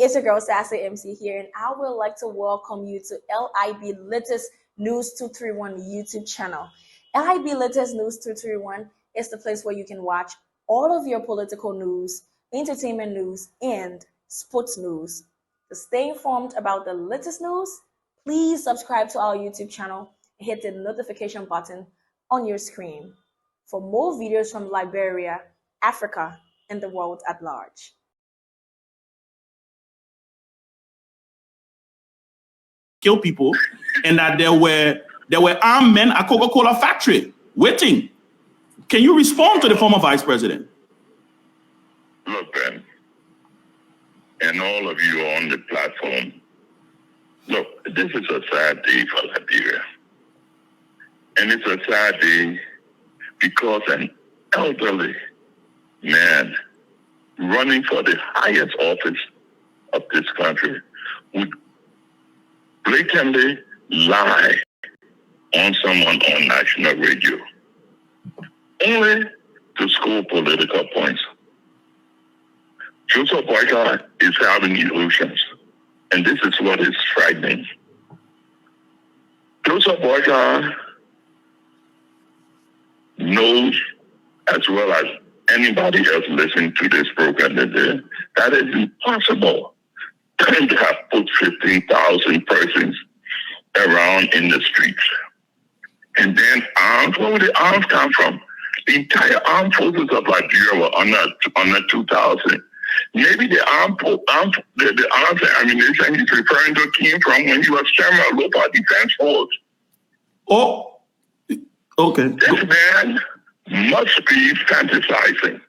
It's your girl Sassy MC here, and I would like to welcome you to LIB Latest News 231 YouTube channel. LIB Latest News 231 is the place where you can watch all of your political news, entertainment news, and sports news. To stay informed about the latest news, please subscribe to our YouTube channel and hit the notification button on your screen for more videos from Liberia, Africa, and the world at large. Kill people, and that there were armed men at Coca-Cola factory waiting. Can you respond to the former vice president? Look, Ben, and all of you on the platform, look, this is a sad day for Liberia. And it's a sad day because an elderly man running for the highest office of this country would blatantly lie on someone on national radio, only to score political points. Joseph Boakai is having illusions, and this is what is frightening. Joseph Boakai knows, as well as anybody else listening to this program today, that it's impossible to have put 15,000 persons around in the streets. And then arms, where would the arms come from? The entire armed forces of Liberia were under 2,000. Maybe the arms and ammunition he's referring to came from when he was chairman of local defense force. Oh, okay. This man must be fantasizing.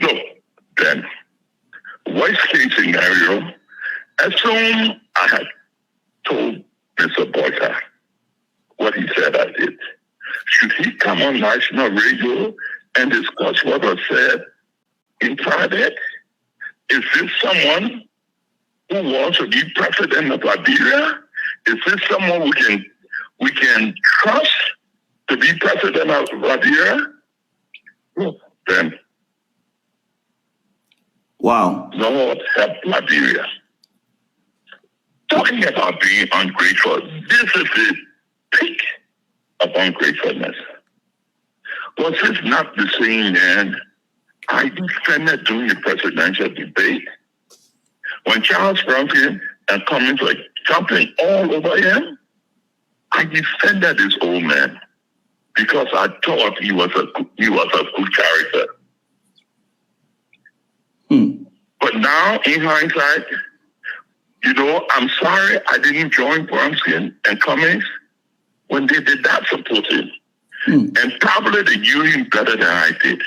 Look, then, worst case scenario, assume I had told Mr. Boakai what he said I did. Should he come on national radio and discuss what was said in private? Is this someone who wants to be president of Liberia? Is this someone we can trust to be president of Liberia? Well, then, wow. Lord help Liberia. Talking about being ungrateful, this is the peak of ungratefulness. Was this not the same man I defended during the presidential debate when Charles Brown came and Cummings were jumping all over him? I defended this old man because I thought he was a good character. But now, in hindsight, I'm sorry I didn't join Bronskin and Cummings when they did not support him. And probably they knew him better than I did.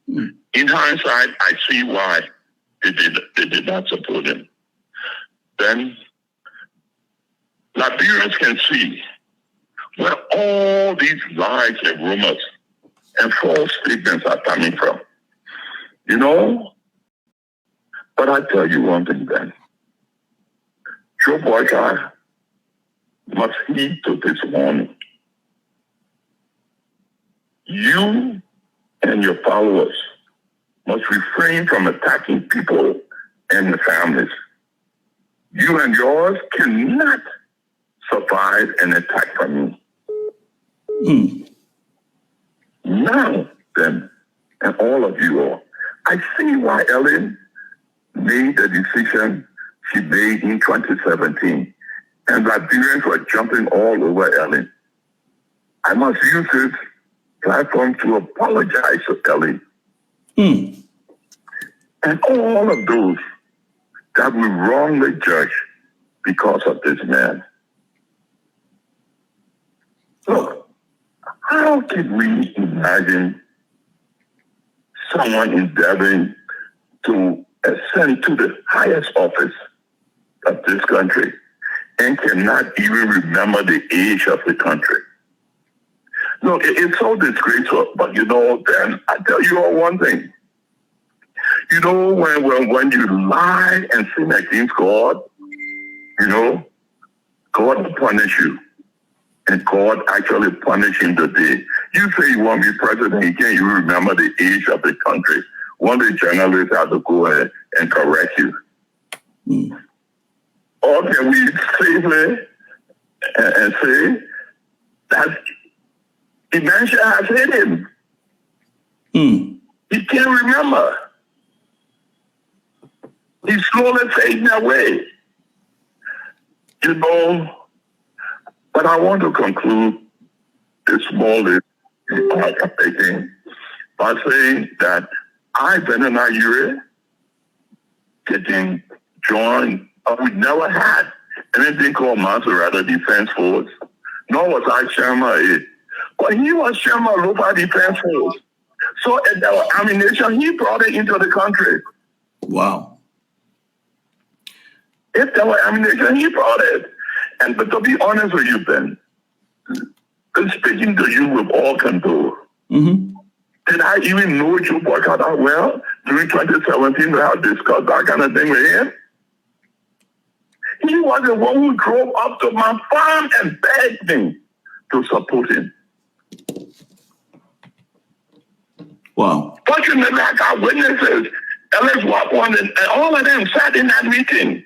In hindsight, I see why they did not support him. Then Liberians can see where all these lies and rumors and false statements are coming from. But I tell you one thing, Ben. Joe Boakai must heed to this warning. You and your followers must refrain from attacking people and their families. You and yours cannot survive an attack from me. Now, then, and all of you all, I see why Ellen made the decision she made in 2017, and Liberians were jumping all over Ellen. I must use this platform to apologize to Ellen. And all of those that we wrongly judge because of this man. Look, how can we imagine someone endeavoring to ascend to the highest office of this country and cannot even remember the age of the country? Look, it's so disgraceful, but then I tell you all one thing. When you lie and sin against God, God will punish you. And God actually punished him today. You say you want to be president, you can't even remember the age of the country. One of the journalists had to go ahead and correct you. Or can we safely and say that dementia has hit him? He can't remember. He's slowly fading away. You know, but I want to conclude this small speaking by saying that I, Benoni Urey, getting joined, we never had anything called Maserati Defense Force, nor was I chairman of it. But he was chairman of local defense force. So if there was ammunition, he brought it into the country. Wow. If there was ammunition, he brought it. And but to be honest with you, Ben, speaking to you with all candor, did I even know Joe Boakai that well during 2017 when I discussed that kind of thing with him? He was the one who drove up to my farm and begged me to support him. Wow. Fortunately, I got witnesses. Ellis Wapon and all of them sat in that meeting.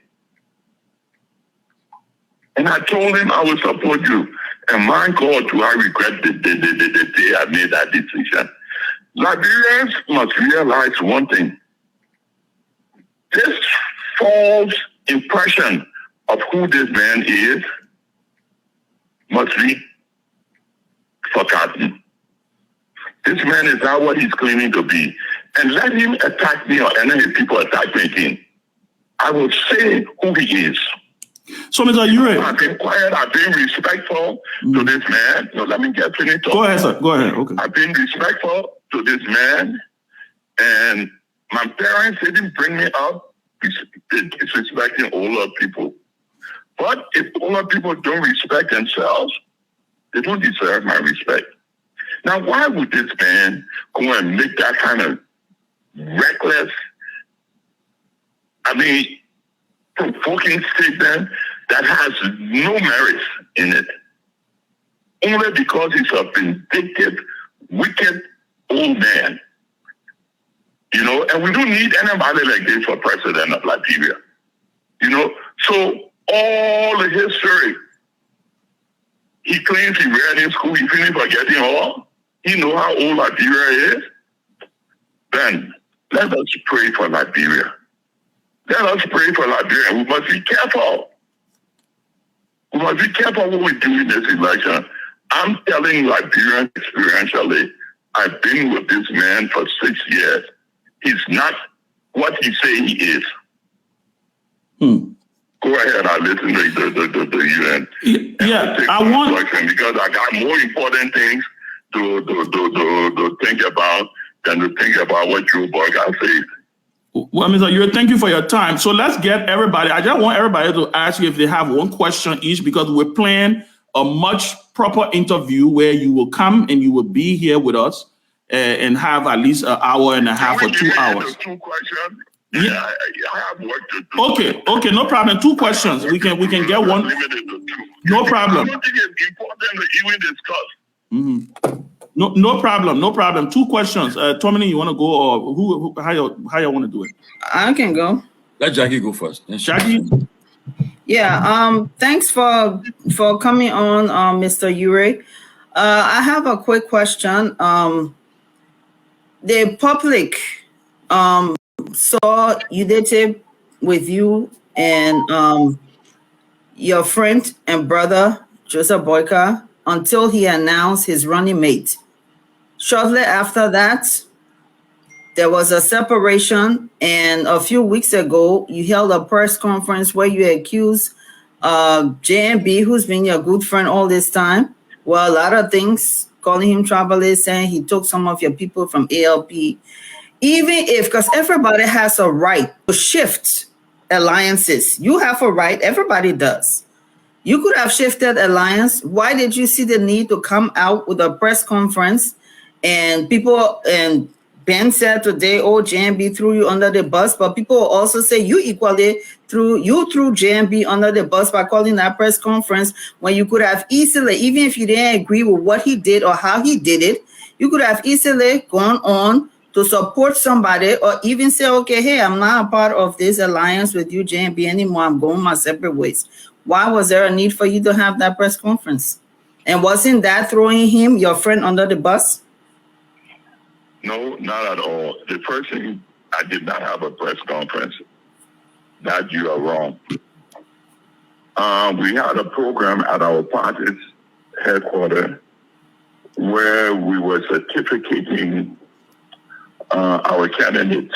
And I told him I would support you. And my God, do I regret the day I made that decision. Liberians must realize one thing. This false impression of who this man is must be forgotten. This man is not what he's claiming to be. And let him attack me or any of his people attack me again. I will say who he is. So, Mr. Urey, I've been quiet. I've been respectful to this man. No, let me get finished. Go ahead, sir. Go ahead. Okay. I've been respectful to this man. And my parents didn't bring me up disrespecting older people. But if older people don't respect themselves, they don't deserve my respect. Now, why would this man go and make that kind of reckless, provoking statement that has no merit in it? Only because he's a vindictive, wicked old man. You know, and we don't need anybody like this for president of Liberia. You know, so all the history he claims he read in school, he finished forgetting all. He know how old Liberia is. Then let us pray for Liberia. Let us pray for Liberia. We must be careful. We must be careful what we do in this election. I'm telling Liberians experientially, I've been with this man for 6 years. He's not what he say he is. Go ahead, I listen to you and I want because I got more important things to think about than to think about what Joe Boakai says. Well, Mr. Urey, thank you for your time. So let's get everybody. I just want everybody to ask you if they have one question each, because we're planning a much proper interview where you will come and you will be here with us and have at least an hour and a half or 2 hours. 2 questions. Yeah, I have work to do. Okay, no problem. 2 questions. We can get one. No problem. I don't think it's important to even discuss. No problem. 2 questions. Tomini, you want to go, or how you want to do it? I can go. Let Jackie go first. Jackie? Yeah. Thanks for coming on, Mr. Urey. I have a quick question. The public saw Udete with you and your friend and brother Joseph Boakai until he announced his running mate. Shortly after that, there was a separation, and a few weeks ago, you held a press conference where you accused JNB, who's been your good friend all this time, well, a lot of things, calling him travelers, saying he took some of your people from ALP. Even if, because everybody has a right to shift alliances. You have a right, everybody does. You could have shifted alliance. Why did you see the need to come out with a press conference? And people, and Ben said today, oh, JNB threw you under the bus, but people also say you equally threw JNB under the bus by calling that press conference when you could have easily, even if you didn't agree with what he did or how he did it, you could have easily gone on to support somebody or even say, okay, hey, I'm not a part of this alliance with you, JNB, anymore. I'm going my separate ways. Why was there a need for you to have that press conference? And wasn't that throwing him, your friend, under the bus? No, not at all. The first thing, I did not have a press conference. That you are wrong. We had a program at our party's headquarters where we were certificating our candidates,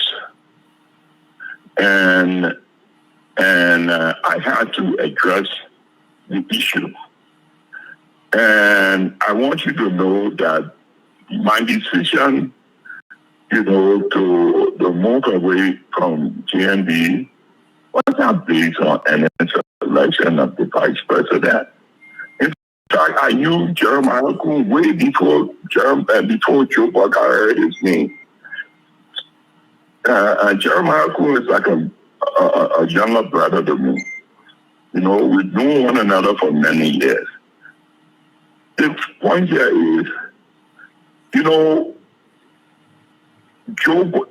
and I had to address the issue. And I want you to know that my decision, to move away from JNB was not based on any selection of the vice president. In fact, I knew Jeremiah Kuhn way before Joe Boakai heard his name. Jeremiah Kuhn is like a younger brother to me. We've known one another for many years. The point here is, Joe,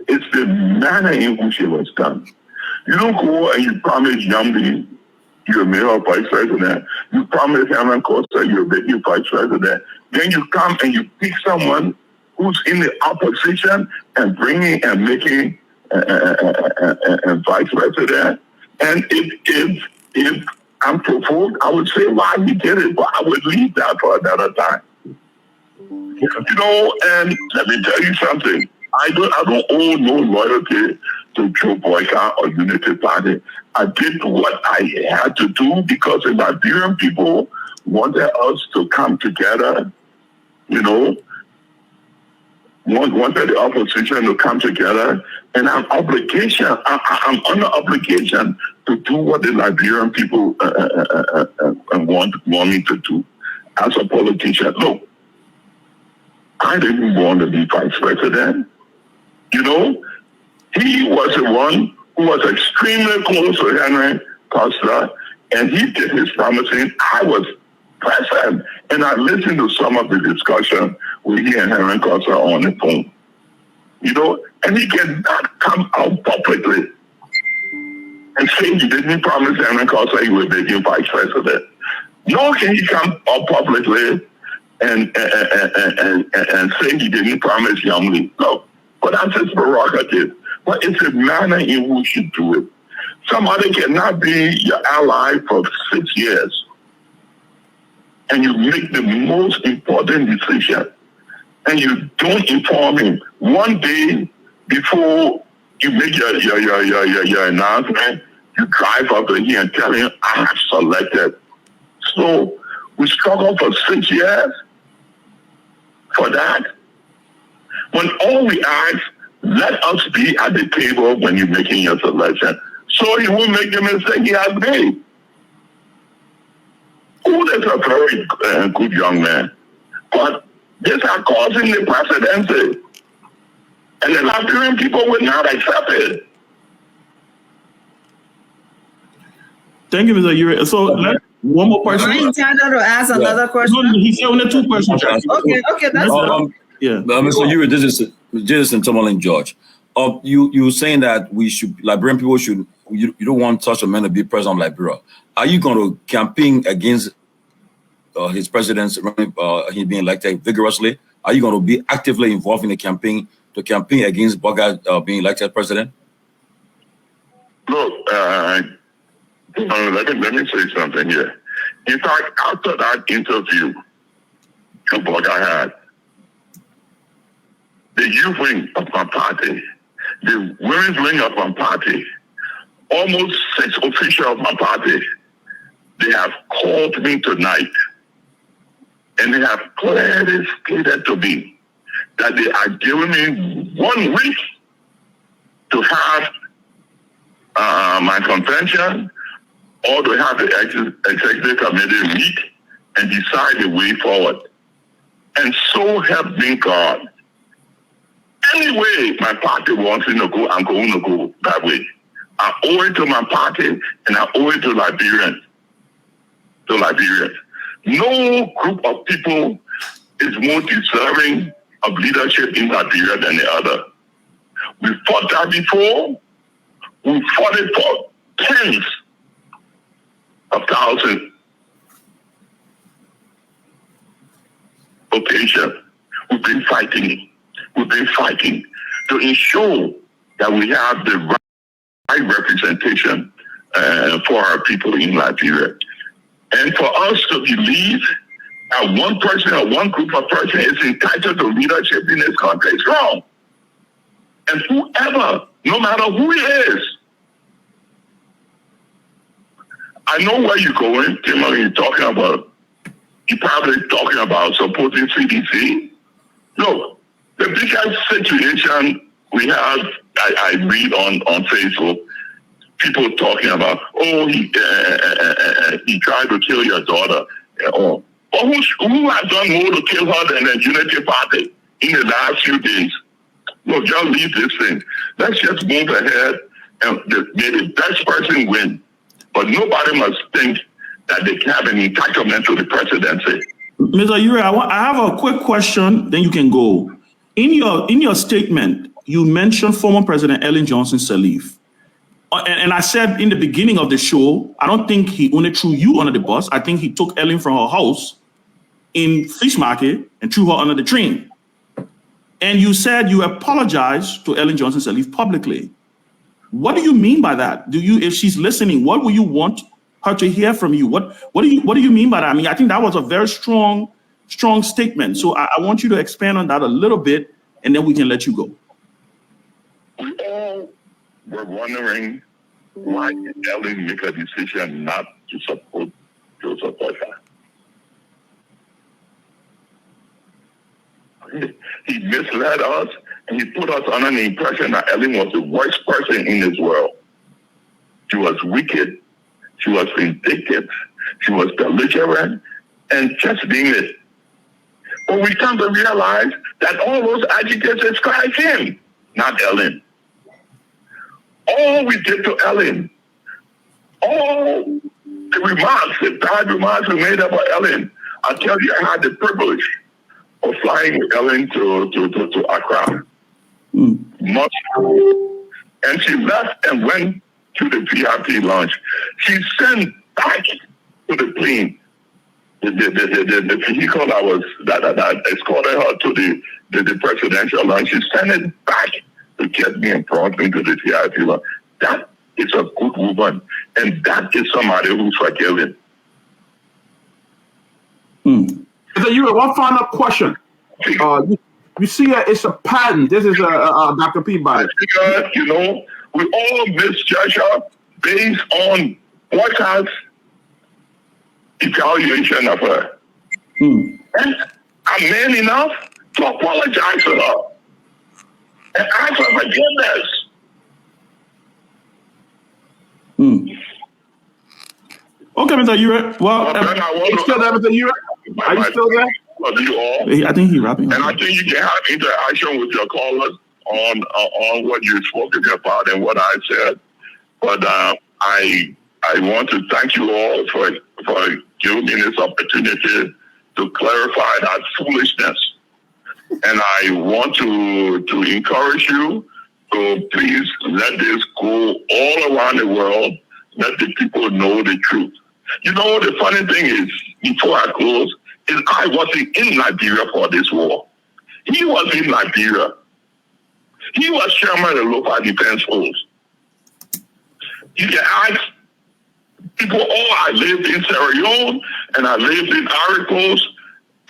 it's the manner in which it was done. You don't go and you promise Yambi you'll make a vice president. You promise Herman Costa you'll make you vice president. Then you come and you pick someone who's in the opposition and bringing and making a vice president. And if I'm provoked, I would say why he did it, but I would leave that for another time. And let me tell you something. I don't owe no loyalty to Joe Boakai or Unity Party. I did what I had to do because the Liberian people wanted us to come together, wanted the opposition to come together. And I'm under obligation to do what the Liberian people want me to do as a politician. Look, I didn't want to be vice president. He was the one who was extremely close to Henry Costa, and he did his promising. I was present, and I listened to some of the discussion with he and Henry Costa on the phone. And he cannot come out publicly and say he didn't promise Henry Costa he would make him vice president. Nor can he come out publicly and say he didn't promise Yamli. No, but that's his prerogative. But it's the manner in which you do it. Somebody cannot be your ally for 6 years, and you make the most important decision, and you don't inform him one day before you make your announcement. You drive up to him and tell him, I have selected. So we struggled for 6 years for that. When all we ask, let us be at the table when you're making your selection, so he won't make the mistake he has made. Oh, that's a very good young man. But this are causing the presidency. And the Liberian people will not accept it. Thank you, Mr. Urey. So one more question. Am I entitled to ask another question? No, he said only 2 questions. Okay, that's fine. Mr. Urey, this is Tomolin George. You saying that Liberian people should, you don't want such a man to be president of Liberia. Are you going to campaign against his presidency, he being elected vigorously? Are you going to be actively involved in the campaign against Boakai being elected president? Look, let me say something here. In fact, after that interview Boakai had, the youth wing of my party, the women's wing of my party, almost 6 officials of my party, they have called me tonight, and they have clearly stated to me that they are giving me 1 week to have my convention, or to have the executive committee meet and decide the way forward. And so help me God. Anyway, my party wants me to go, I'm going to go that way. I owe it to my party, and I owe it to Liberians. No group of people is more deserving of leadership in Liberia than the other. We fought that before. We fought it for tens of thousands occasions. We've been fighting. We've been fighting to ensure that we have the right representation for our people in Liberia. And for us to believe that one person or one group of persons is entitled to leadership in this country is wrong. And whoever, no matter who it is, I know where you're going, Timothy, you're probably talking about supporting CDC. Look, the biggest situation we have, I read on Facebook, people talking about, oh, he tried to kill your daughter. But who has done more to kill her than the Unity Party in the last few days? Look, y'all leave this thing. Let's just move ahead and may the best person win. But nobody must think that they have an entitlement to the presidency. Mr. Urey, I have a quick question, then you can go. In your statement, you mentioned former President Ellen Johnson Sirleaf. And I said in the beginning of the show, I don't think he only threw you under the bus. I think he took Ellen from her house in Fish Market and threw her under the train. And you said you apologized to Ellen Johnson Sirleaf publicly. What do you mean by that? If she's listening, what will you want her to hear from you? What do you mean by that? I mean, I think that was a very strong statement. So I want you to expand on that a little bit, and then we can let you go. We all were wondering why did Ellen make a decision not to support Joseph Boakai. He misled us, and he put us under the impression that Ellen was the worst person in this world. She was wicked, she was vindictive, she was belligerent, and just being it. But we come to realize that all those adjectives describe him, not Ellen. All we did to Ellen, all the remarks, the bad remarks we made about Ellen, I tell you, I had the privilege of flying with Ellen to Accra. Much. And she left and went to the VIP lounge. She sent back to the plane the vehicle that escorted her to the presidential lounge. She sent it back to get me and brought me to the VIP lounge. That is a good woman, and that is somebody who's forgiving. So you one final question. You see, it's a pattern. This is Dr. Peabody. You know, we all misjudge her based on what has evaluation of her. And I'm man enough to apologize to her and ask for forgiveness. Okay, Mr. Urey. Well, you still there, Mr. Urey? Are you still there? You all. I think he's wrapping up. And I think you can have interaction with your callers on what you spoke about and what I said. But I want to thank you all for giving me this opportunity to clarify that foolishness. And I want to encourage you to please let this go all around the world. Let the people know the truth. You know, the funny thing is, before I close, is I wasn't in Liberia for this war. He was in Liberia. He was chairman of the local defense force. You can ask people, I lived in Sierra Leone, and I lived in Ivory Coast,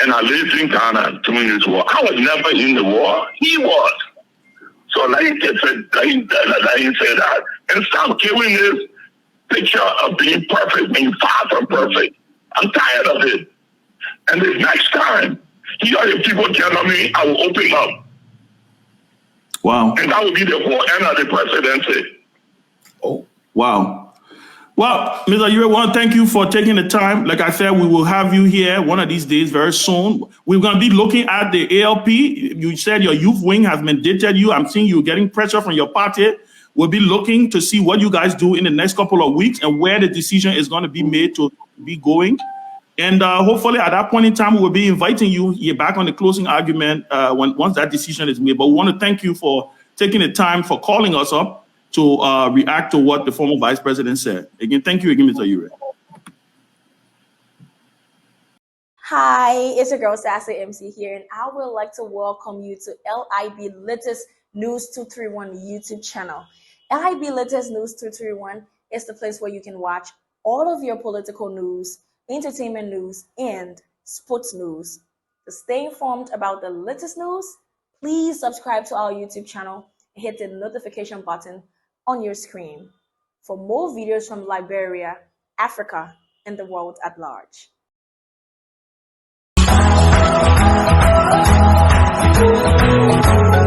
and I lived in Ghana during this war. I was never in the war. He was. So let him say that. And stop giving this picture of being perfect, being far from perfect. I'm tired of it. And the next time he or the people tell me, I will open up. Wow. And that will be the whole end of the presidency. Oh, wow. Well, Mr. Urey, I want to thank you for taking the time. Like I said, we will have you here one of these days very soon. We're going to be looking at the ALP. You said your youth wing has mandated you. I'm seeing you getting pressure from your party. We'll be looking to see what you guys do in the next couple of weeks and where the decision is going to be made to be going. And hopefully at that point in time, we'll be inviting you here back on the closing argument once that decision is made. But we want to thank you for taking the time for calling us up to react to what the former vice president said. Again, thank you again, Mr. Urey. Hi, it's your girl Sassy MC here, and I would like to welcome you to LIB Latest News 231 YouTube channel. LIB Latest News 231 is the place where you can watch all of your political news, entertainment news, and sports news. To stay informed about the latest news, please subscribe to our YouTube channel and hit the notification button on your screen for more videos from Liberia, Africa, and the world at large. Thank you.